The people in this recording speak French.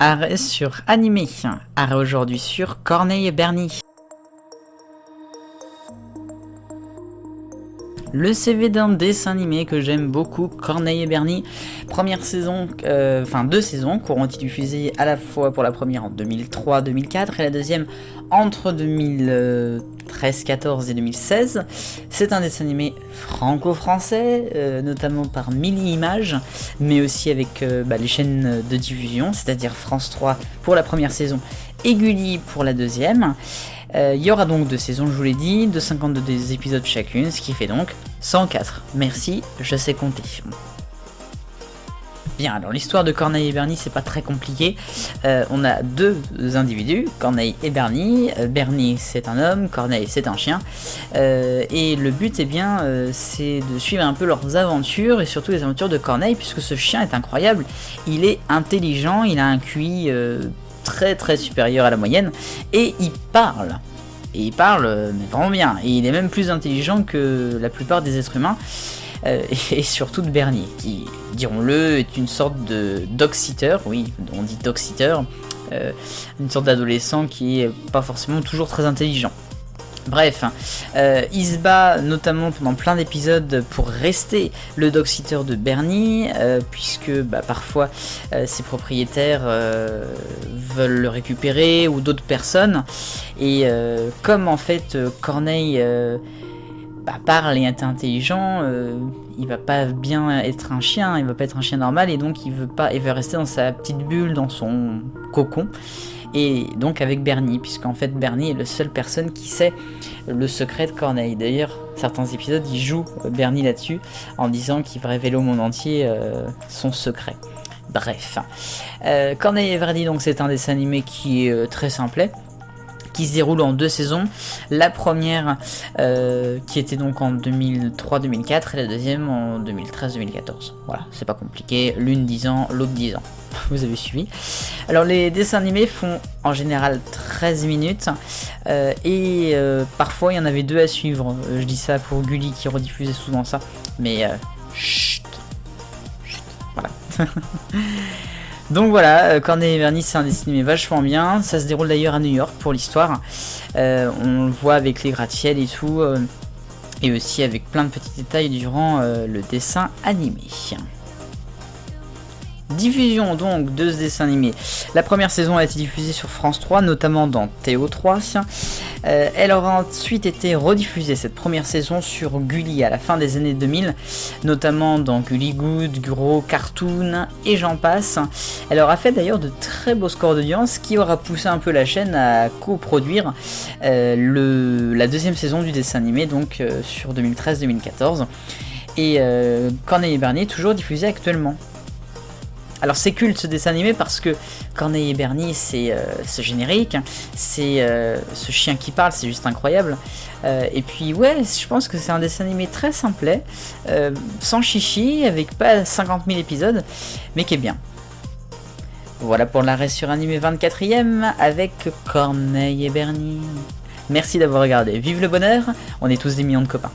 Arrêt sur animé. Arrêt aujourd'hui sur Corneille et Bernie. Le CV d'un dessin animé que j'aime beaucoup, Corneille et Bernie. Première saison, deux saisons qui auront été diffusées à la fois pour la première en 2003-2004 et la deuxième entre 2013-14 et 2016. C'est un dessin animé franco-français, notamment par Milly Images, mais aussi avec les chaînes de diffusion, c'est-à-dire France 3 pour la première saison et Gulli pour la deuxième. Il y aura donc 2 saisons, je vous l'ai dit, de 52 épisodes chacune, ce qui fait donc 104. Merci, je sais compter. Bien, alors l'histoire de Corneille et Bernie, c'est pas très compliqué. On a 2 individus, Corneille et Bernie. Bernie, c'est un homme, Corneille, c'est un chien. Et le but, c'est de suivre un peu leurs aventures, et surtout les aventures de Corneille, puisque ce chien est incroyable. Il est intelligent, il a un QI très très supérieur à la moyenne, et il parle. Et il parle, mais vraiment bien. Et il est même plus intelligent que la plupart des êtres humains. Et surtout de Bernie, qui, dirons-le, est une sorte de dog-sitter. Oui, on dit dog-sitter. Une sorte d'adolescent qui est pas forcément toujours très intelligent. Bref, il se bat notamment pendant plein d'épisodes pour rester le dog-sitter de Bernie, puisque parfois ses propriétaires veulent le récupérer ou d'autres personnes. Et comme en fait Corneille parle et est intelligent, il va pas bien être un chien, il va pas être un chien normal, et donc il veut rester dans sa petite bulle, dans son cocon. Et donc avec Bernie, puisqu'en fait Bernie est la seule personne qui sait le secret de Corneille. D'ailleurs, certains épisodes, il joue Bernie là-dessus, en disant qu'il va révéler au monde entier son secret. Bref. Corneille et Bernie, donc c'est un dessin animé qui est très simplet, qui se déroule en 2 saisons. La première qui était donc en 2003-2004 et la deuxième en 2013-2014. Voilà, c'est pas compliqué, l'une 10 ans, l'autre 10 ans. Vous avez suivi. Alors les dessins animés font en général 13 minutes et parfois il y en avait 2 à suivre. Je dis ça pour Gulli qui rediffusait souvent ça, mais chut, voilà. Donc voilà, Corneille et Bernie, c'est un dessin animé vachement bien. Ça se déroule d'ailleurs à New York pour l'histoire. On le voit avec les gratte-ciel et tout, et aussi avec plein de petits détails durant le dessin animé. Diffusion donc de ce dessin animé. La première saison a été diffusée sur France 3, notamment dans TO3. Elle aura ensuite été rediffusée, cette première saison, sur Gulli à la fin des années 2000, notamment dans Gulli Good, Gros, Cartoon et j'en passe. Elle aura fait d'ailleurs de très beaux scores d'audience, qui aura poussé un peu la chaîne à coproduire la deuxième saison du dessin animé, donc sur 2013-2014. Et Corneille et Bernie est toujours diffusé actuellement. Alors c'est culte ce dessin animé parce que Corneille et Bernie, c'est ce générique, c'est ce chien qui parle, c'est juste incroyable. Et puis ouais, je pense que c'est un dessin animé très simplet, sans chichi, avec pas 50 000 épisodes, mais qui est bien. Voilà pour l'arrêt sur animé 24e avec Corneille et Bernie. Merci d'avoir regardé, vive le bonheur, on est tous des millions de copains.